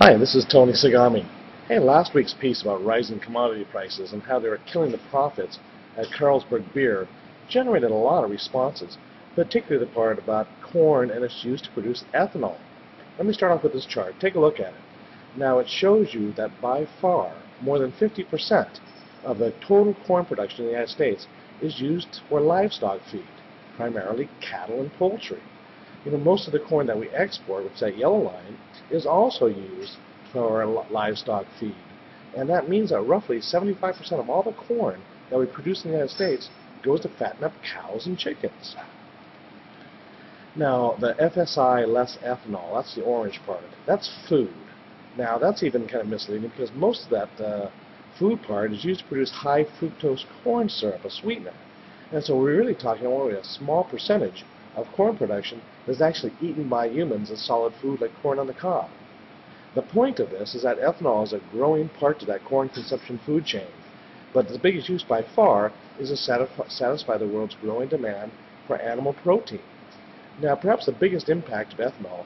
Hi, this is Tony Sagami. Hey, last week's piece about rising commodity prices and how they were killing the profits at Carlsberg Beer generated a lot of responses, particularly the part about corn and its use to produce ethanol. Let me start off with this chart. Take a look at it. Now, it shows you that by far more than 50% of the total corn production in the United States is used for livestock feed, primarily cattle and poultry. Most of the corn that we export, which is that yellow line, is also used for livestock feed. And that means that roughly 75% of all the corn that we produce in the United States goes to fatten up cows and chickens. Now, the FSI less ethanol, that's the orange part. That's food. Now, that's even kind of misleading because most of that food part is used to produce high fructose corn syrup, a sweetener. And so we're really talking only a small percentage of corn production is actually eaten by humans as solid food like corn on the cob. The point of this is that ethanol is a growing part of that corn consumption food chain, but the biggest use by far is to satisfy the world's growing demand for animal protein. Now, perhaps the biggest impact of ethanol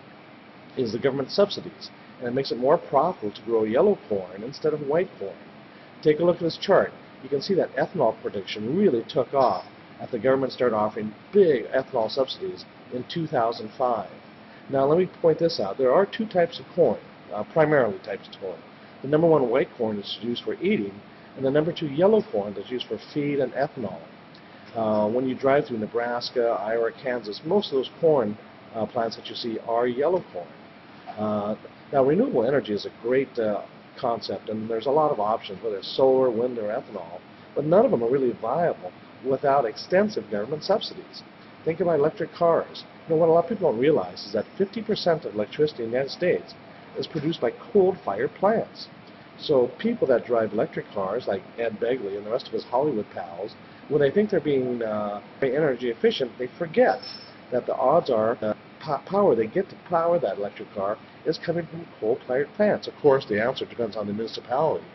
is the government subsidies, and it makes it more profitable to grow yellow corn instead of white corn. Take a look at this chart. You can see that ethanol production really took off after the government started offering big ethanol subsidies in 2005. Now, let me point this out. There are two types of corn, primarily types of corn. The number one white corn is used for eating, and the number two yellow corn is used for feed and ethanol. When you drive through Nebraska, Iowa, Kansas, most of those corn plants that you see are yellow corn. Now, renewable energy is a great concept, and there's a lot of options, whether it's solar, wind, or ethanol, but none of them are really viable without extensive government subsidies. Think about electric cars. What a lot of people don't realize is that 50% of electricity in the United States is produced by coal-fired plants. So people that drive electric cars, like Ed Begley and the rest of his Hollywood pals, when they think they're being very energy efficient, they forget that the odds are the power they get to power that electric car is coming from coal-fired plants. Of course, the answer depends on the municipality.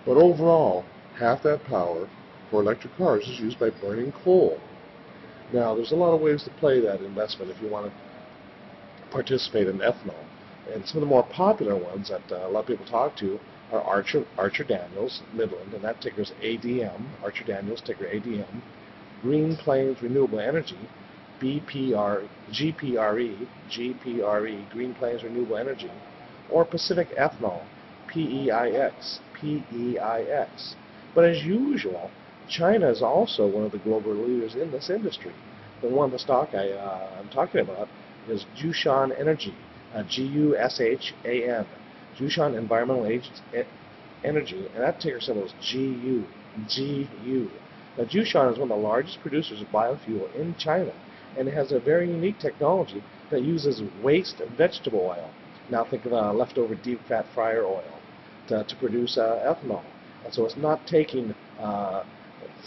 But overall, half that power for electric cars is used by burning coal. Now, there's a lot of ways to play that investment if you want to participate in ethanol. And some of the more popular ones that a lot of people talk to are Archer Daniels, Midland, and that ticker is ADM, Archer Daniels, ticker ADM, Green Plains Renewable Energy, GPRE, Green Plains Renewable Energy, or Pacific Ethanol, PEIX. But as usual, China is also one of the global leaders in this industry. The one, the stock I'm talking about is Jushan Energy, G-U-S-H-A-N, Jushan Environmental Energy, and that ticker symbol is GU. Now, Jushan is one of the largest producers of biofuel in China, and it has a very unique technology that uses waste vegetable oil. Now, think of leftover deep fat fryer oil to produce ethanol. And so it's not taking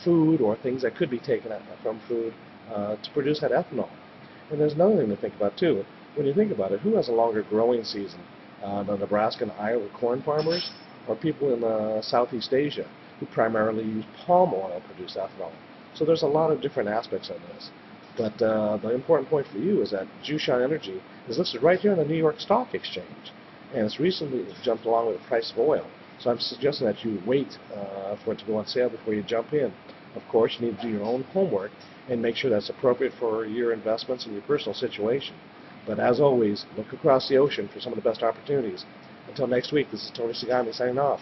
food or things that could be taken from food to produce that ethanol. And there's another thing to think about too. When you think about it, who has a longer growing season? The Nebraska and Iowa corn farmers, or people in Southeast Asia who primarily use palm oil to produce ethanol? So there's a lot of different aspects of this. But the important point for you is that Jushan Energy is listed right here on the New York Stock Exchange, and it's recently jumped along with the price of oil. So I'm suggesting that you wait for it to go on sale before you jump in. Of course, you need to do your own homework and make sure that's appropriate for your investments and your personal situation. But as always, look across the ocean for some of the best opportunities. Until next week, this is Tony Sagami signing off.